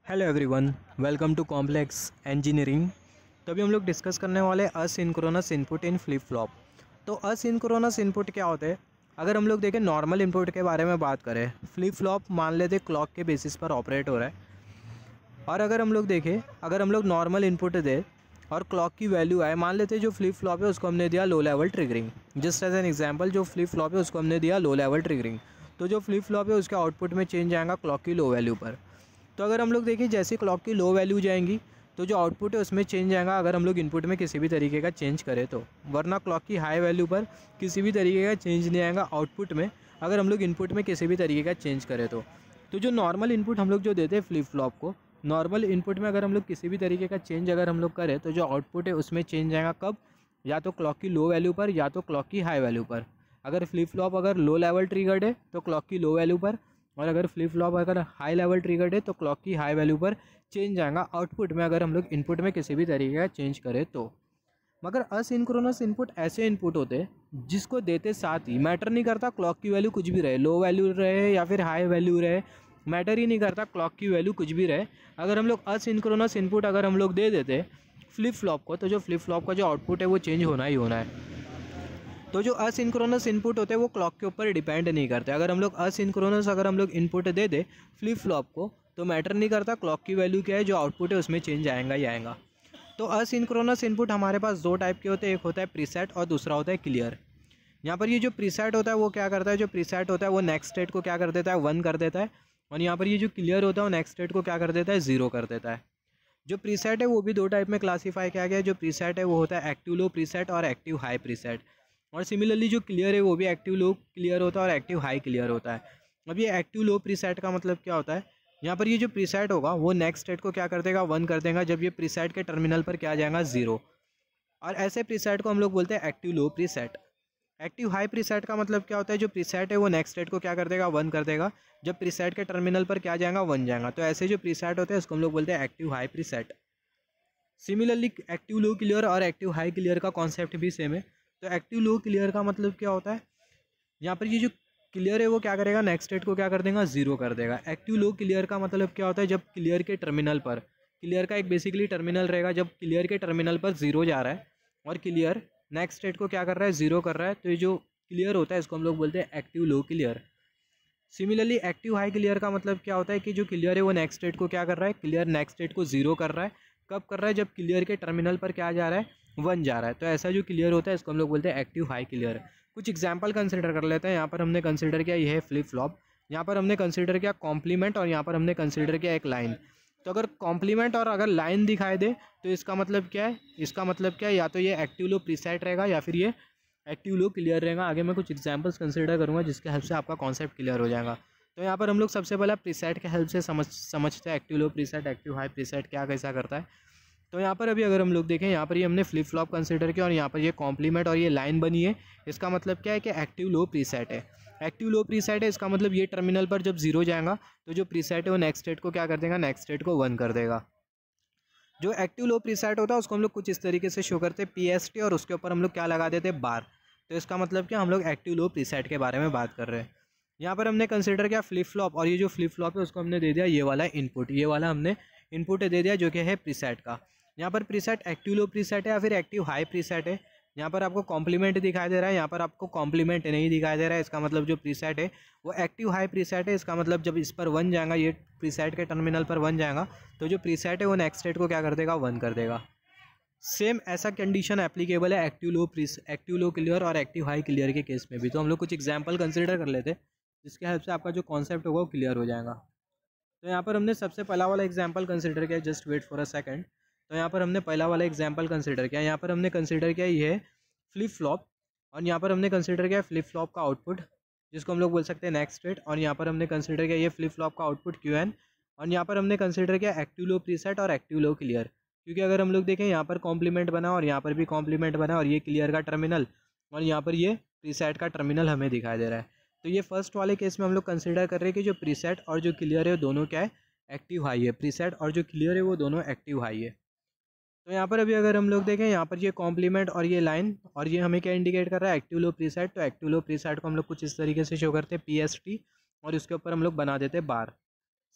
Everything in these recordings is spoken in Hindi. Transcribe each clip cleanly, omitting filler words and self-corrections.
Hello everyone, welcome to complex engineering. तो अभी हम लोग डिस्कस करने वाले asynchronous input in flip flop. तो असिंक्रोनस इनपुट क्या होते हैं? अगर हम लोग देखें नॉर्मल इनपुट के बारे में बात करें, फ्लिप फ्लॉप मान लेते क्लॉक के बेसिस पर ऑपरेट हो रहा है। और अगर हम लोग देखें, अगर हम लोग नॉर्मल इनपुट दे और क्लॉक की वैल्यू आए, मान लेते जो फ्लिप फ्लॉप है उसको हमने दिया low level triggering. Just as an example, जो फ्लिप फ्लॉप है उसको हमने दिया लो लेवल ट्रिगरिंग। तो जो फ्लिप फ्लॉप है उसके आउटपुट में चेंज आएगा क्लॉक की लो वैल्यू पर। तो अगर हम लोग देखें जैसे क्लॉक की लो वैल्यू जाएंगी तो जो आउटपुट है उसमें चेंज आएगा अगर हम लोग इनपुट में किसी भी तरीके का चेंज करें तो। वरना क्लॉक की हाई वैल्यू पर किसी भी तरीके का चेंज नहीं आएगा आउटपुट में, अगर हम लोग इनपुट में किसी भी तरीके का चेंज करें तो जो नॉर्मल इनपुट हम लोग जो देते हैं फ्लिप फ्लॉप को, नॉर्मल इनपुट में अगर हम लोग किसी भी तरीके का चेंज अगर हम लोग करें तो जो आउटपुट है उसमें चेंज आएगा कब? या तो क्लॉक की लो वैल्यू पर या तो क्लॉक की हाई वैल्यू पर। अगर फ्लिप फ्लॉप अगर लो लेवल ट्रिगर्ड है तो क्लॉक की लो वैल्यू पर, और अगर फ्लिप फ्लॉप अगर हाई लेवल ट्रिगर्ड है तो क्लॉक की हाई वैल्यू पर चेंज आएगा आउटपुट में, अगर हम लोग इनपुट में किसी भी तरीके का चेंज करें तो। मगर असिंक्रोनस इनपुट ऐसे इनपुट होते हैं जिसको देते साथ ही मैटर नहीं करता क्लॉक की वैल्यू कुछ भी रहे, लो वैल्यू रहे या फिर हाई वैल्यू रहे, मैटर ही नहीं करता क्लॉक की वैल्यू कुछ भी रहे। अगर हम लोग असिंक्रोनस इनपुट अगर हम लोग दे देते फ्लिप फ्लॉप को, तो जो फ्लिप फ्लॉप का जो आउटपुट है वो चेंज होना ही होना है। तो जो असिंक्रोनस इनपुट होते हैं वो क्लॉक के ऊपर डिपेंड नहीं करते। अगर हम लोग असिंक्रोनस अगर हम लोग इनपुट दे दे फ्लिप फ्लॉप को तो मैटर नहीं करता क्लॉक की वैल्यू क्या है, जो आउटपुट है उसमें चेंज आएगा ही आएगा। तो असिंक्रोनस इनपुट हमारे पास दो टाइप के होते हैं, एक होता है प्रीसेट और दूसरा होता है क्लियर। यहाँ पर ये जो प्रीसेट होता है वो क्या करता है, जो प्रीसेट होता है वो नेक्स्ट स्टेट को क्या कर देता है, 1 कर देता है। और यहाँ पर ये जो क्लियर होता है वो नेक्स्ट स्टेट को क्या कर देता है, 0 कर देता है। जो प्रीसेट है वो भी दो टाइप में क्लासीफाई किया गया है। जो प्रीसेट है वो होता है एक्टिव लो प्रीसेट और एक्टिव हाई प्रीसेट। और सिमिलरली जो क्लियर है वो भी एक्टिव लो क्लियर होता है और एक्टिव हाई क्लियर होता है। अब ये एक्टिव लो प्रीसेट का मतलब क्या होता है, यहाँ पर ये जो प्रीसेट होगा वो नेक्स्ट स्टेट को क्या कर देगा, 1 कर देगा जब ये प्रीसेट के टर्मिनल पर क्या आ जाएगा, 0। और ऐसे प्रीसेट को हम लोग बोलते हैं active low preset. Active high preset का मतलब क्या होता है, जो प्रीसेट है वो नेक्स्ट स्टेट को क्या कर देगा, 1 कर देगा जब प्रीसेट के टर्मिनल पर क्या जाएगा, 1 जाएगा। तो ऐसे जो प्रीसेट होते हैं उसको हम लोग बोलते हैं active high preset. Similarly active low clear और एक्टिव हाई क्लियर का कॉन्सेप्ट भी सेम है। तो एक्टिव लो क्लियर का मतलब क्या होता है, यहाँ पर ये जो क्लियर है वो क्या करेगा, नेक्स्ट स्टेट को क्या कर देगा, 0 कर देगा। एक्टिव लो क्लियर का मतलब क्या होता है, जब क्लियर के टर्मिनल पर, क्लियर का एक बेसिकली टर्मिनल रहेगा, जब क्लियर के टर्मिनल पर 0 जा रहा है और क्लियर नेक्स्ट स्टेट को क्या कर रहा है, 0 कर रहा है, तो ये जो क्लियर होता है इसको हम लोग बोलते हैं active low clear. Similarly active high clear का मतलब क्या होता है कि जो क्लियर है वो नेक्स्ट स्टेट को क्या कर रहा है, क्लियर नेक्स्ट स्टेट को 0 कर रहा है। कब कर रहा है, जब क्लियर के टर्मिनल पर क्या जा रहा है, 1 जा रहा है। तो ऐसा जो क्लियर होता है इसको हम लोग बोलते हैं एक्टिव हाई क्लियर। कुछ एग्जांपल कंसिडर कर लेते हैं। यहाँ पर हमने कंसिडर किया ये है फ्लिप फ्लॉप, यहाँ पर हमने कंसिडर किया कॉम्प्लीमेंट और यहाँ पर हमने कंसिडर किया एक लाइन। तो अगर कॉम्प्लीमेंट और अगर लाइन दिखाई दे तो इसका मतलब क्या है, इसका मतलब क्या है, या तो ये एक्टिव लो प्रीसेट रहेगा या फिर ये एक्टिव लो क्लियर रहेगा। आगे मैं कुछ एग्जांपल्स कंसिडर करूँगा जिसके हेल्प से आपका कॉन्सेप्ट क्लियर हो जाएगा। तो यहाँ पर हम लोग सबसे पहले प्रीसेट के हेल्प से समझते हैं active low preset, active high preset क्या कैसा करता है। तो यहाँ पर अभी अगर हम लोग देखें, यहाँ पर ये हमने फ्लिप फ्लॉप कंसिडर किया और यहाँ पर ये कॉम्प्लीमेंट और ये लाइन बनी है। इसका मतलब क्या है कि एक्टिव लो प्रीसेट है। एक्टिव लो प्रीसेट है इसका मतलब ये टर्मिनल पर जब 0 जाएगा तो जो प्रीसेट है वो नेक्स्ट स्टेट को क्या कर देगा, नेक्स्ट स्टेट को 1 कर देगा। जो एक्टिव लो प्रीसेट होता है उसको हम लोग कुछ इस तरीके से शो करते हैं PST, और उसके ऊपर हम लोग क्या लगा देते हैं, बार। तो इसका मतलब क्या, हम लोग एक्टिव लो प्रीसेट के बारे में बात कर रहे हैं। यहाँ पर हमने कंसिडर किया फ्लिप फ्लॉप, और ये जो फ्लिप फ्लॉप है उसको हमने दे दिया ये वाला इनपुट, ये वाला हमने इनपुट दे दिया जो कि है प्रीसेट का। यहाँ पर प्रीसेट एक्टिव लो प्रीसेट है या फिर एक्टिव हाई प्रीसेट है। यहाँ पर आपको कॉम्प्लीमेंट दिखाई दे रहा है, यहाँ पर आपको कॉम्प्लीमेंट नहीं दिखाई दे रहा है। इसका मतलब जो प्रीसेट है वो एक्टिव हाई प्रीसेट है। इसका मतलब जब इस पर 1 जाएगा, ये प्रीसेट के टर्मिनल पर 1 जाएगा तो जो प्रीसेट है वो नेक्स्ट स्टेट को क्या कर देगा, 1 कर देगा। सेम ऐसा कंडीशन एप्लीकेबल है एक्टिव लो क्लियर और एक्टिव हाई क्लियर के केस में भी। तो हम लोग कुछ एग्जाम्पल कंसिडर कर लेते हैं जिसके हेल्प से आपका जो कॉन्सेप्ट होगा वो क्लियर हो जाएगा। तो यहाँ पर हमने सबसे पहला वाला एग्जाम्पल कंसिडर किया, just wait for a second. तो यहाँ पर हमने पहला वाला एग्जाम्पल कंसिडर किया, यहाँ पर हमने कंसिडर किया ये है फ्लिप फ्लॉप, और यहाँ पर हमने कंसिडर किया फ्लिप फ्लॉप का आउटपुट जिसको हम लोग बोल सकते हैं नेक्स्ट स्टेट, और यहाँ पर हमने कंसिडर किया ये फ्लिप फ्लॉप का आउटपुट QN, और यहाँ पर हमने कंसिडर किया एक्टिव लो प्रीसेट और एक्टिव लो क्लियर। क्योंकि अगर हम लोग देखें यहाँ पर कॉम्प्लीमेंट बना और यहाँ पर भी कॉम्प्लीमेंट बना, और ये क्लियर का टर्मिनल और यहाँ पर ये प्रीसेट का टर्मिनल हमें दिखाई दे रहा है। तो ये फर्स्ट वाले केस में हम लोग कंसिडर कर रहे हैं कि जो प्रीसेट और जो क्लियर है दोनों क्या है, एक्टिव हाई है। प्रीसेट और जो क्लियर है वो दोनों एक्टिव हाई है। तो यहाँ पर अभी अगर हम लोग देखें, यहाँ पर ये कॉम्प्लीमेंट और ये लाइन, और ये हमें क्या इंडिकेट कर रहा है, एक्टिव लो प्रीसेट। तो एक्टिव लो प्रीसेट को हम लोग कुछ इस तरीके से शो करते हैं PST, और उसके ऊपर हम लोग बना देते हैं बार।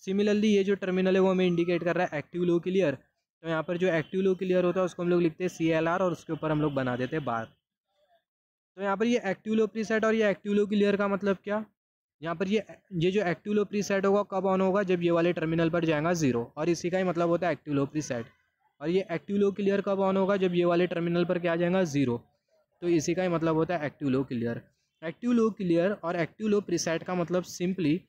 सिमिलरली ये जो टर्मिनल है वो हमें इंडिकेट कर रहा है एक्टिव लो क्लियर। तो यहाँ पर जो एक्टिव लो क्लियर होता है उसको हम लोग लिखते हैं CLR और उसके ऊपर हम लोग बना देते हैं बार। तो यहाँ पर ये एक्टिव लो प्रीसेट और ये एक्टिव लो क्लियर का मतलब क्या, यहाँ पर ये जो एक्टिव लो प्रीसेट होगा कब ऑन होगा, जब ये वाले टर्मिनल पर जाएगा 0, और इसी का ही मतलब होता है एक्टिव लो प्रीसेट। और ये एक्टिव लो क्लियर कब ऑन होगा, जब ये वाले टर्मिनल पर क्या जाएगा 0, तो इसी का ही मतलब होता है active low clear. Active low clear और एक्टिव लो प्रीसेट का मतलब सिंपली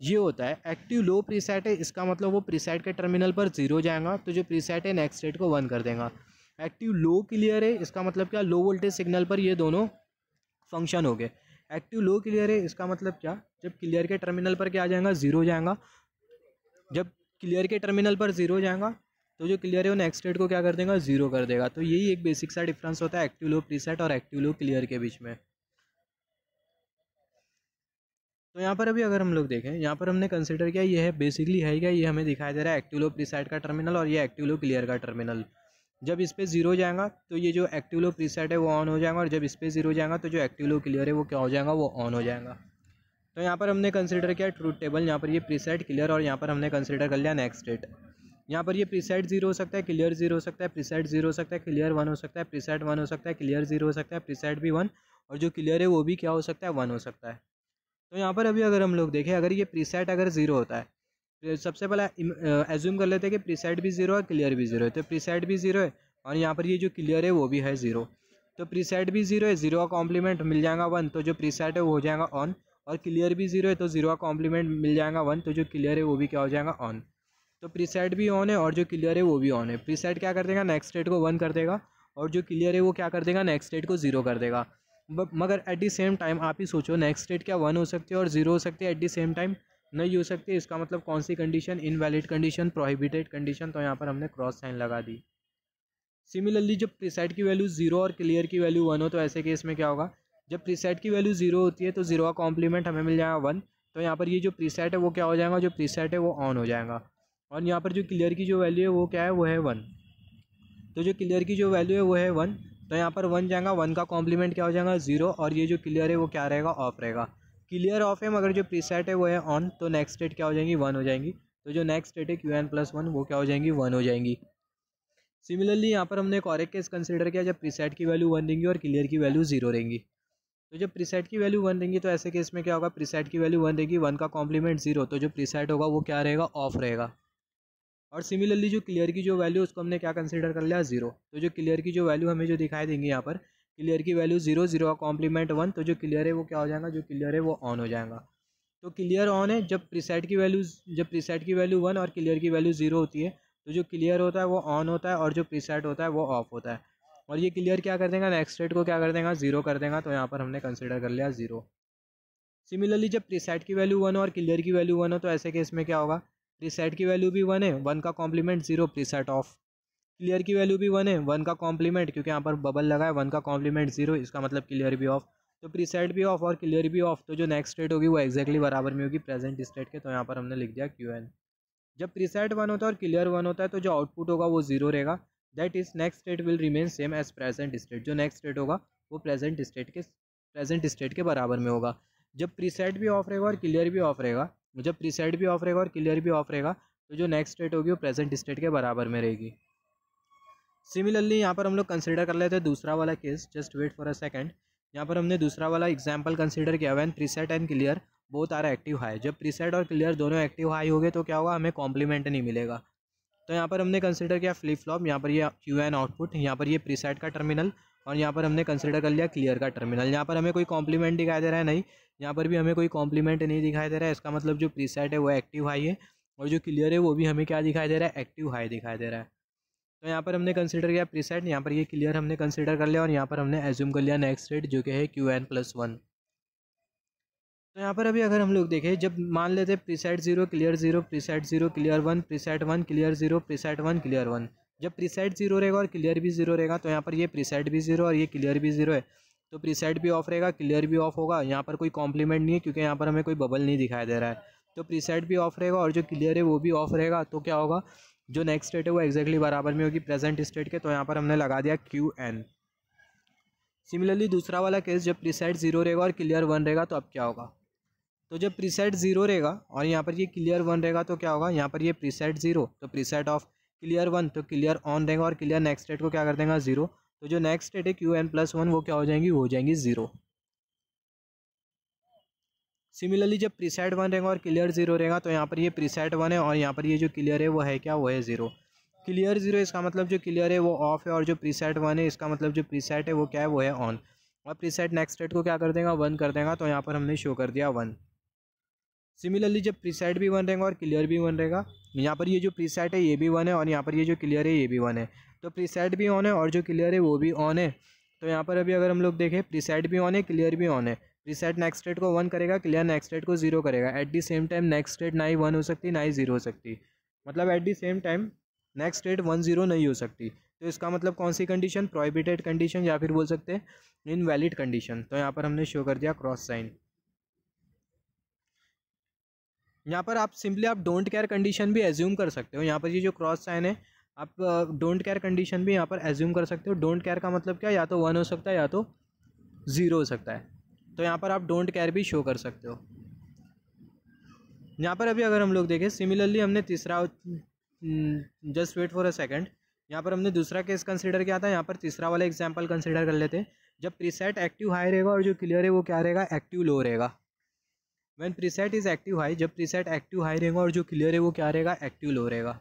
ये होता है, एक्टिव लो प्रीसेट है इसका मतलब वो प्रीसेट के टर्मिनल पर 0 जाएगा तो जो प्रीसेट है नेक्स्ट स्टेट को 1 कर देगा। एक्टिव लो क्लियर है इसका मतलब क्या, लो वोल्टेज सिग्नल पर ये दोनों फंक्शन हो गए। एक्टिव लो क्लियर है इसका मतलब क्या, जब क्लियर के टर्मिनल पर क्या आ जाएगा 0 जाएगा, जब क्लियर के टर्मिनल पर 0 जाएगा तो जो क्लियर है वो नेक्स्ट स्टेट को क्या कर देगा 0 कर देगा। तो यही एक बेसिक सा डिफरेंस होता है एक्टिव लो प्रीसेट और एक्टिव लो क्लियर के बीच में। तो यहाँ पर अभी अगर हम लोग देखें, यहाँ पर हमने कंसिडर किया ये है बेसिकली है क्या, ये हमें दिखाई दे रहा है एक्टिव लो प्रीसेट का टर्मिनल और ये एक्टिव लो क्लियर का टर्मिनल। जब इस पर 0 जाएगा तो ये जो एक्टिव लो प्रीसेट है वो ऑन हो जाएगा, और जब इस पर 0 जाएगा तो जो एक्टिव लो क्लियर है वो क्या हो जाएगा, वो ऑन हो जाएगा। तो यहाँ पर हमने कंसिडर किया ट्रूथ टेबल, यहाँ पर ये प्रीसेट क्लियर और यहाँ पर हमने कंसिडर कर लिया नेक्स्ट स्टेट। यहाँ पर ये प्रीसेट 0 हो सकता है, क्लियर 0 हो सकता है, प्रीसेट 0 हो सकता है, क्लियर 1 हो सकता है, प्रीसेट 1 हो सकता है, क्लियर 0 हो सकता है, प्रीसेट भी 1, और जो क्लियर है वो भी क्या हो सकता है 1 हो सकता है। तो यहाँ पर अभी अगर हम लोग देखें, अगर ये प्रीसेट अगर 0 होता है तो सबसे पहले एज्यूम कर लेते हैं कि प्रीसेट भी 0 है क्लियर भी 0 है। तो प्रीसेट भी 0 है और यहाँ पर ये जो क्लियर है वो भी है 0, तो प्रीसेट भी 0 है, 0 का कॉम्प्लीमेंट मिल जाएगा 1, तो जो प्रीसेट है वो हो जाएगा ऑन, और क्लियर भी 0 है तो 0 का कॉम्प्लीमेंट मिल जाएगा 1, तो जो क्लियर है वो भी क्या हो जाएगा ऑन। तो प्रीसेट भी ऑन है और जो क्लियर है वो भी ऑन है। प्रीसेट क्या कर देगा, नेक्स्ट स्टेट को 1 कर देगा, और जो क्लियर है वो क्या कर देगा, नेक्स्ट स्टेट को 0 कर देगा। मगर एट द सेम टाइम आप ही सोचो, नेक्स्ट स्टेट क्या 1 हो सकती है और 0 हो सकती है एट द सेम टाइम, नहीं हो सकती। इसका मतलब कौन सी condition, invalid condition, prohibited condition. तो यहाँ पर हमने क्रॉस साइन लगा दी। सिमिलरली जब प्रीसेट की वैल्यू 0 और क्लियर की वैल्यू 1 हो तो ऐसे केस में क्या होगा, जब प्रीसेट की वैल्यू 0 होती है तो 0 का कॉम्प्लीमेंट हमें मिल जाएगा 1, तो यहाँ पर ये जो प्रीसेट है वो क्या हो जाएगा, जो प्रीसेट है वो ऑन हो जाएगा, और यहाँ पर जो क्लियर की जो वैल्यू है वो क्या है, वो है 1, तो जो क्लियर की जो वैल्यू है वो है 1, तो यहाँ पर 1 जाएगा, 1 का कॉम्प्लीमेंट क्या हो जाएगा 0, और ये जो क्लियर है वो क्या रहेगा, ऑफ रहेगा। क्लियर ऑफ है मगर जो प्रीसेट है वो है ऑन, तो नेक्स्ट स्टेट क्या हो जाएंगी 1 हो जाएंगी, तो जो नेक्स्ट स्टेट है Qn+1 वो क्या हो जाएंगी 1 हो जाएंगी। सिमिलरली यहाँ पर हमने एक और एक केस कंसिडर किया, जब प्रीसेट की वैल्यू 1 रहेंगी और क्लियर की वैल्यू 0 रहेंगी। तो जब प्रीसेट की वैल्यू 1 रहेंगी तो ऐसे केस में क्या होगा, प्रीसेट की वैल्यू 1 रहेगी, 1 का कॉम्प्लीमेंट 0, तो जो प्रीसेट होगा वो क्या रहेगा, ऑफ रहेगा। और सिमिलरली जो क्लियर की जो वैल्यू उसको हमने क्या कंसिडर कर लिया 0, तो जो क्लियर की जो वैल्यू हमें जो दिखाई देंगी यहाँ पर, क्लियर की वैल्यू 0, 0 का कॉम्प्लीमेंट 1, तो जो क्लियर है वो क्या हो जाएगा, जो क्लियर है वो ऑन हो जाएगा। तो क्लियर ऑन है जब प्रीसेट की वैल्यू 1 और क्लियर की वैल्यू 0 होती है, तो जो क्लियर होता है वो ऑन होता है और जो प्रीसेट होता है वो ऑफ होता है। और ये क्लियर क्या कर देगा, नेक्स्ट स्टेट को क्या कर देगा 0 कर देगा, तो यहाँ पर हमने कंसिडर कर लिया 0। सिमिलरली जब प्रीसेट की वैल्यू 1 और क्लियर की वैल्यू 1 हो तो ऐसे केस में क्या होगा, प्रीसेट की वैल्यू भी 1 है, 1 का कॉम्प्लीमेंट 0, प्रीसेट ऑफ। क्लियर की वैल्यू भी 1 है, 1 का कॉम्प्लीमेंट, क्योंकि यहाँ पर बबल लगा है, 1 का कॉम्प्लीमेंट 0, इसका मतलब क्लियर भी ऑफ, तो प्रीसेट भी ऑफ और क्लियर भी ऑफ, तो जो नेक्स्ट स्टेट होगी वो एक्जैक्टली बराबर में होगी प्रेजेंट स्टेट के, तो यहाँ पर हमने लिख दिया Qn। जब प्रीसेट 1 होता है और क्लियर 1 होता है तो जो आउटपुट होगा वो 0 रहेगा, that is next state will remain same as present state, जो नेक्स्ट स्टेट होगा वो प्रेजेंट स्टेट के बराबर में होगा। जब प्रीसेट भी ऑफ रहेगा और क्लियर भी ऑफ रहेगा, जब प्रीसेट भी ऑफ रहेगा और क्लियर भी ऑफ रहेगा, तो जो नेक्स्ट स्टेट होगी वो प्रेजेंट स्टेट के बराबर में रहेगी। सिमिलरली यहाँ पर हम लोग कंसिडर कर लेते हैं दूसरा वाला case, just wait for a second. यहाँ पर हमने दूसरा वाला एग्जांपल कंसिडर किया, when preset and clear both are active high. जब प्रीसेट और क्लियर दोनों एक्टिव हाई हो गए तो क्या होगा, हमें कॉम्प्लीमेंट नहीं मिलेगा। तो यहाँ पर हमने कंसिडर किया फ्लिप फ्लॉप, यहाँ पर ये Qn आउटपुट, यहाँ पर ये प्रीसेट का टर्मिनल, और यहाँ पर हमने कंसिडर कर लिया क्लियर का टर्मिनल। यहाँ पर हमें कोई कॉम्प्लीमेंट दिखाई दे रहा है, नहीं, यहाँ पर भी हमें कोई कॉम्प्लीमेंट नहीं दिखाई दे रहा है। इसका मतलब जो प्रीसेट है वो एक्टिव हाई है और जो क्लियर है वो भी हमें क्या दिखाई दे रहा है, एक्टिव हाई दिखाई दे रहा है। तो यहाँ पर हमने कंसिडर किया प्रीसेट, यहाँ पर ये क्लियर हमने कंसिडर कर लिया, और यहाँ पर हमने एज्यूम कर लिया नेक्स्ट स्टेट जो कि है Qn+1। तो यहाँ पर अभी अगर हम लोग देखें, जब मान लेते हैं preset 0 clear 0, preset 0 clear 1, preset 1 clear 0, preset 1 clear 1। जब प्रीसेट 0 रहेगा और क्लियर भी 0 रहेगा तो यहाँ पर ये प्रीसेट भी 0 और ये क्लियर भी 0 है, तो प्रीसेट भी ऑफ रहेगा, क्लियर भी ऑफ होगा। यहाँ पर कोई कॉम्प्लीमेंट नहीं है क्योंकि यहाँ पर हमें कोई बबल नहीं दिखाई दे रहा है, तो प्रीसेट भी ऑफ रहेगा और जो क्लियर है वो भी ऑफ रहेगा। तो क्या होगा, जो नेक्स्ट स्टेट है वो एक्जैक्टली बराबर में होगी प्रेजेंट स्टेट के, तो यहाँ पर हमने लगा दिया Qn। सिमिलरली दूसरा वाला केस, जब प्रीसेट 0 रहेगा और क्लियर 1 रहेगा तो अब क्या होगा, तो जब प्रीसेट 0 रहेगा और यहाँ पर ये क्लियर 1 रहेगा तो क्या होगा, यहाँ पर ये प्रीसेट 0 तो प्रीसेट ऑफ क्लियर 1 तो क्लियर ऑन रहेगा और क्लियर नेक्स्ट स्टेट को क्या कर देगा 0। तो जो नेक्स्ट स्टेट है Qn+1 वो क्या हो जाएंगी, वो हो जाएंगी 0। सिमिलरली जब प्रीसेट 1 रहेगा और क्लियर 0 रहेगा तो यहाँ पर ये प्रीसेट 1 है और यहाँ पर ये जो क्लियर है वो है क्या, वो है 0। क्लियर 0 इसका मतलब जो क्लियर है वो ऑफ है और जो प्रीसेट 1 है इसका मतलब जो प्रीसेट है वो क्या है, वो है ऑन। और प्रीसेट नेक्स्ट स्टेट को क्या कर देगा, 1 कर देगा। तो यहाँ पर हमने शो कर दिया 1। सिमिलरली जब प्रीसेट भी 1 रहेगा और क्लियर भी 1 रहेगा, यहाँ पर ये जो प्रीसेट है ये भी 1 है और यहाँ पर ये जो क्लियर है ये भी 1 है। तो प्रीसेट भी ऑन है और जो क्लियर है वो भी ऑन है। तो यहाँ पर अभी अगर हम लोग देखें प्रीसेट भी ऑन है क्लियर भी ऑन है। प्रीसेट नेक्स्ट स्टेट को 1 करेगा, क्लियर नेक्स्ट स्टेट को 0 करेगा। At the same time next state ना ही 1 हो सकती ना ही 0 हो सकती, मतलब at the same time next state 1 0 नहीं हो सकती। तो इसका मतलब कौन सी कंडीशन, प्रोहिबिटेड कंडीशन या फिर बोल सकते हैं इनवैलिड कंडीशन। तो यहाँ पर हमने शो कर दिया क्रॉस साइन। यहाँ पर आप सिंपली आप डोंट केयर कंडीशन भी एज्यूम कर सकते हो। यहाँ पर ये जो क्रॉस साइन है आप डोंट केयर कंडीशन भी यहाँ पर एज्यूम कर सकते हो। डोंट केयर का मतलब क्या, या तो 1 हो सकता है या तो 0 हो सकता है। तो यहाँ पर आप डोंट केयर भी शो कर सकते हो। यहाँ पर अभी अगर हम लोग देखें सिमिलरली हमने तीसरा, just wait for a second, यहाँ पर हमने दूसरा केस कंसीडर किया था। यहाँ पर तीसरा वाला एग्जांपल कंसीडर कर लेते हैं। जब प्रीसेट एक्टिव हाई रहेगा और जो क्लियर है वो क्या रहेगा, एक्टिव लो रहेगा। When preset is active high, जब प्रीसेट एक्टिव हाई रहेगा और जो क्लियर है वो क्या रहेगा, एक्टिव लो रहेगा।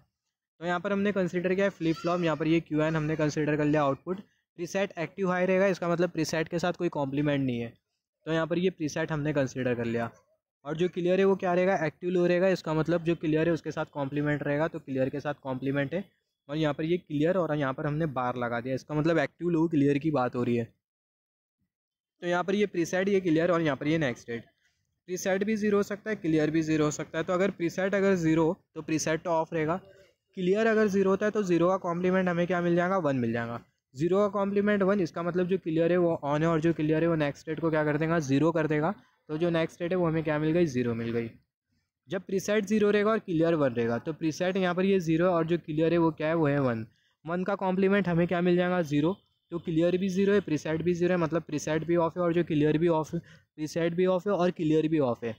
तो यहाँ पर हमने कंसीडर किया है फ्लिप फ्लॉप। यहाँ पर ये Qn हमने कंसीडर कर लिया आउटपुट। प्रीसेट एक्टिव हाई रहेगा इसका मतलब प्रीसेट के साथ कोई कॉम्प्लीमेंट नहीं है। तो यहाँ पर ये प्रीसेट हमने कंसीडर कर लिया। और जो क्लियर है वो क्या रहेगा, एक्टिव लो रहेगा। इसका मतलब जो क्लियर है उसके साथ कॉम्प्लीमेंट रहेगा, तो क्लियर के साथ कॉम्प्लीमेंट है। और यहाँ पर ये क्लियर और यहाँ पर हमने बार लगा दिया, इसका मतलब एक्टिव लो क्लियर की बात हो रही है। तो यहाँ पर ये प्रीसेट, ये क्लियर और यहाँ पर ये नेक्स्ट स्टेट। प्रीसेट भी 0 हो सकता है, क्लियर भी 0 हो सकता है। तो अगर प्रीसेट अगर 0 तो प्रीसेट तो ऑफ रहेगा। क्लियर अगर 0 होता है तो 0 का कॉम्प्लीमेंट हमें क्या मिल जाएगा, 1 मिल जाएगा। 0 का कॉम्प्लीमेंट 1, इसका मतलब जो क्लियर है वो ऑन है और जो क्लियर है वो नेक्स्ट स्टेट को क्या कर देगा, 0 कर देगा। तो जो नेक्स्ट स्टेट है वो हमें क्या मिल गई, 0 मिल गई। जब प्रीसेट 0 रहेगा और क्लियर 1 रहेगा तो प्रीसेट यहाँ पर ये 0 है और जो क्लियर है वो क्या है, वो है 1। 1 का कॉम्प्लीमेंट हमें क्या मिल जाएगा, 0। तो क्लियर भी 0 है, प्रीसेट भी 0 है, मतलब प्रीसेट भी ऑफ है और जो क्लियर भी ऑफ है, प्रीसेट भी ऑफ है और क्लियर भी ऑफ है।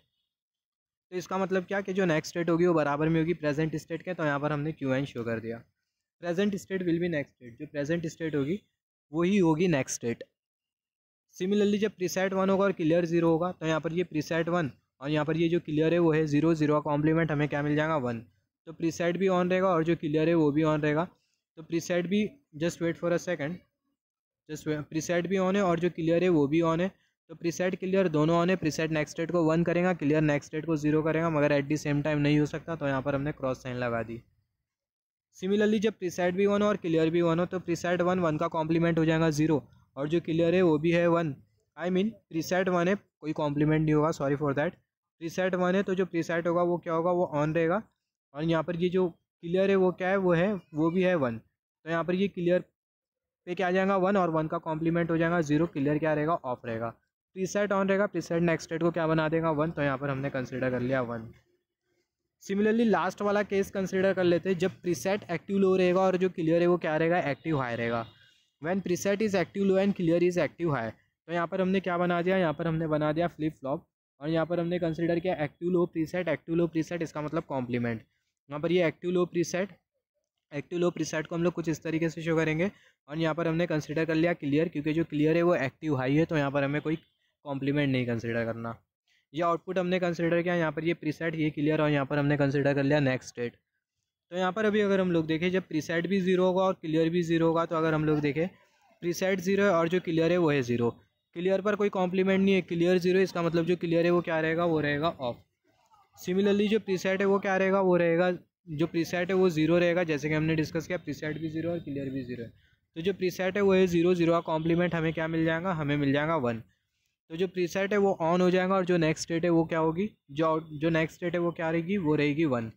तो इसका मतलब क्या कि जो नेक्स्ट स्टेट होगी वो बराबर में होगी प्रेजेंट स्टेट के। तो यहाँ पर हमने Qn शो कर दिया। Present state will be next state, जो प्रेजेंट स्टेट होगी वही होगी नेक्स्ट स्टेट। सिमिलरली जब प्रीसेट 1 होगा और क्लियर 0 होगा तो यहाँ पर ये प्रीसेट 1 और यहाँ पर ये जो क्लियर है वो है 0। 0 का कॉम्प्लीमेंट हमें क्या मिल जाएगा, 1। तो प्रीसेट भी ऑन रहेगा और जो क्लियर है वो भी ऑन रहेगा। तो प्रीसेट भी, just wait for a second, just preset भी ऑन है और जो क्लियर है वो भी ऑन है। तो प्रीसेट क्लियर दोनों ऑन है। प्रीसेट नेक्स्ट स्टेट को 1 करेगा, क्लियर नेक्स्ट स्टेट को 0 करेगा, मगर एट द सेम टाइम नहीं हो सकता। तो यहाँ पर हमने क्रॉस साइन लगा दी। सिमिलरली जब प्रीसेट भी 1 हो और क्लियर भी 1 हो तो प्रीसेट 1 का कॉम्प्लीमेंट हो जाएगा 0 और जो क्लियर है वो भी है 1। आई मीन प्रीसेट 1 है, कोई कॉम्प्लीमेंट नहीं होगा, सॉरी फॉर दैट। प्रीसेट 1 है तो जो प्रीसेट होगा वो क्या होगा, वो ऑन रहेगा। और यहाँ पर ये जो क्लियर है वो क्या है, वो भी है 1। तो यहाँ पर ये क्लियर पे क्या आ जाएगा, 1 और 1 का कॉम्प्लीमेंट हो जाएगा 0। क्लियर क्या रहेगा, ऑफ रहेगा। प्रीसेट ऑन रहेगा, प्रीसेट नेक्स्ट स्टेट को क्या बना देगा, 1। तो यहाँ पर हमने कंसिडर कर लिया 1। सिमिलरली लास्ट वाला केस कंसिडर कर लेते हैं। जब प्रीसेट एक्टिव लो रहेगा और जो क्लियर है वो क्या रहेगा, एक्टिव हाई रहेगा। When preset is active low and clear is active high, तो यहाँ पर हमने क्या बना दिया, यहाँ पर हमने बना दिया फ्लिप फ्लॉप। और यहाँ पर हमने कंसिडर किया active low preset. Active low preset इसका मतलब कॉम्प्लीमेंट। यहाँ पर ये एक्टिव लो प्रीसेट को हम लोग कुछ इस तरीके से शो करेंगे। और यहाँ पर हमने कंसिडर कर लिया क्लियर, क्योंकि जो क्लियर है वो एक्टिव हाई है, तो यहाँ पर हमें कोई कॉम्प्लीमेंट नहीं कंसिडर करना। ये आउटपुट हमने कंसिडर किया, यहाँ पर ये प्रीसेट, ये क्लियर, और यहाँ पर हमने कंसिडर कर लिया नेक्स्ट स्टेट। तो यहाँ पर अभी अगर हम लोग देखें, जब प्रीसेट भी 0 होगा और क्लियर भी 0 होगा, तो अगर हम लोग देखें प्रीसेट 0 है और जो क्लियर है वो है 0। क्लियर पर कोई कॉम्प्लीमेंट नहीं है, क्लियर 0 है, इसका मतलब जो क्लियर है वो क्या रहेगा, वो रहेगा ऑफ। सिमिलरली जो प्रीसेट है वो क्या रहेगा, वो रहेगा, जो प्रीसेट है वो 0 रहेगा, जैसे कि हमने डिस्कस किया प्रीसेट भी 0 और क्लियर भी 0 है। तो जो प्रीसेट है वो है 0। 0 का कॉम्प्लीमेंट हमें क्या मिल जाएगा, हमें मिल जाएगा 1। तो जो प्रीसेट है वो ऑन हो जाएगा और जो नेक्स्ट स्टेट है वो क्या होगी, जो नेक्स्ट स्टेट है वो क्या रहेगी, वो रहेगी 1।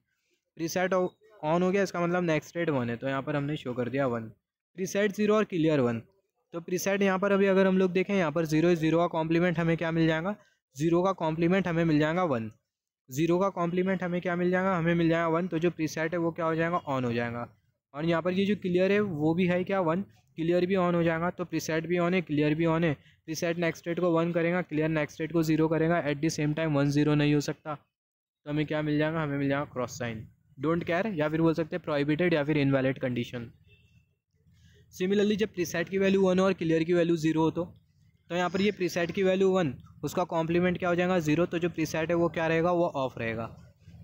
प्रीसेट ऑन हो गया, इसका मतलब नेक्स्ट स्टेट 1 है, तो यहाँ पर हमने शो कर दिया 1। प्रीसेट 0 और क्लियर 1। तो प्रीसेट यहाँ पर अभी अगर हम लोग देखें, यहाँ पर 0 है, 0 का कॉम्प्लीमेंट हमें क्या मिल जाएगा, 0 का कॉम्प्लीमेंट हमें मिल जाएगा 1। 0 का कॉम्प्लीमेंट हमें क्या मिल जाएगा, हमें मिल जाएगा 1। तो जो प्रीसेट है वो क्या हो जाएगा, ऑन हो जाएगा। और यहाँ पर ये जो क्लियर है वो भी है क्या 1, क्लियर भी ऑन हो जाएगा, तो प्रीसेट भी ऑन है, क्लियर भी ऑन है। प्रीसेट नेक्स्ट स्टेट को 1 करेगा, क्लियर नेक्स्ट स्टेट को 0 करेगा, एट द सेम टाइम 1 0 नहीं हो सकता, तो हमें क्या मिल जाएगा, हमें मिल जाएगा क्रॉस साइन, डोंट केयर, या फिर बोल सकते हैं प्रोहिबिटेड या फिर इनवैलिड कंडीशन। सिमिलरली जब प्रीसेट की वैल्यू 1 और क्लियर की वैल्यू 0 हो तो यहाँ पर ये प्रीसेट की वैल्यू 1, उसका कॉम्प्लीमेंट क्या हो जाएगा 0, तो जो प्रीसेट है वो क्या रहेगा, वो ऑफ रहेगा।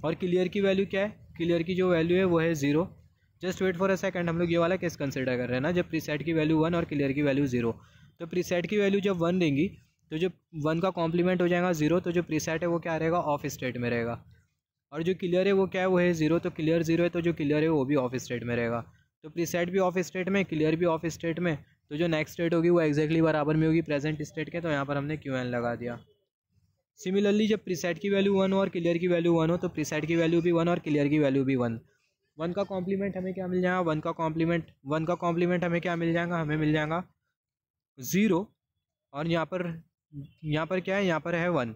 और क्लियर की वैल्यू क्या है, क्लियर की जो वैल्यू है वो है 0। Just wait for a second, हम लोग ये वाला केस कंसिडर कर रहे हैं ना, जब प्रीसेट की वैल्यू 1 और क्लियर की वैल्यू 0, तो प्रीसेट की वैल्यू जब 1 देंगी तो जो 1 का कॉम्प्लीमेंट हो जाएगा 0, तो जो प्रीसेट है वो क्या रहेगा, ऑफ स्टेट में रहेगा। और जो क्लियर है वो क्या है, वो है 0, तो क्लियर 0 है, तो जो क्लियर है वो भी ऑफ स्टेट में रहेगा। तो प्रीसेट भी ऑफ स्टेट में, क्लियर भी ऑफ स्टेट में, तो जो नेक्स्ट स्टेट होगी वो एक्जैक्टली बराबर में होगी प्रेजेंट स्टेट के, तो यहाँ पर हमने QN लगा दिया। सिमिलरली जब प्रीसेट की वैल्यू 1 और क्लियर की वैल्यू 1 हो तो प्रीसेट की वैल्यू भी 1 और क्लियर की वैल्यू भी 1। 1 का कॉम्प्लीमेंट हमें क्या मिल जाएगा, 1 का कॉम्प्लीमेंट हमें क्या मिल जाएगा, हमें मिल जाएगा 0। और यहाँ पर क्या है, यहाँ पर है 1,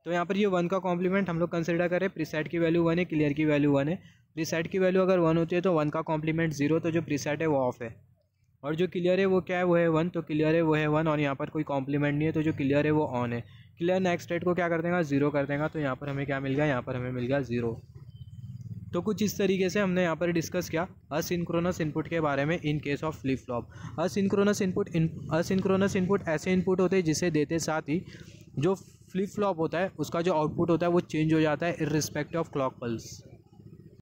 तो यहाँ पर ये 1 का कॉम्प्लीमेंट हम लोग कंसिडर करें, प्रीसेट की वैल्यू 1 है, क्लियर की वैल्यू 1 है। प्रीसेट की वैल्यू अगर 1 होती है तो 1 का कॉम्प्लीमेंट 0, तो जो प्रीसेट है वो ऑफ है। और जो क्लियर है वो क्या है, वो है 1, तो क्लियर है वो है 1, और यहाँ पर कोई कॉम्प्लीमेंट नहीं है, तो जो क्लियर है वो ऑन है। क्लियर नेक्स्ट स्टेट को क्या कर देगा, 0 कर देगा, तो यहाँ पर हमें क्या मिल गया, यहाँ पर हमें मिल गया 0। तो कुछ इस तरीके से हमने यहाँ पर डिस्कस किया असिंक्रोनस इनपुट के बारे में in case of flip flop. Asynchronous input ऐसे इनपुट होते हैं जिसे देते साथ ही जो फ्लिप फ्लॉप होता है उसका जो आउटपुट होता है वो चेंज हो जाता है इर्रिस्पेक्टिव ऑफ क्लॉक पल्स।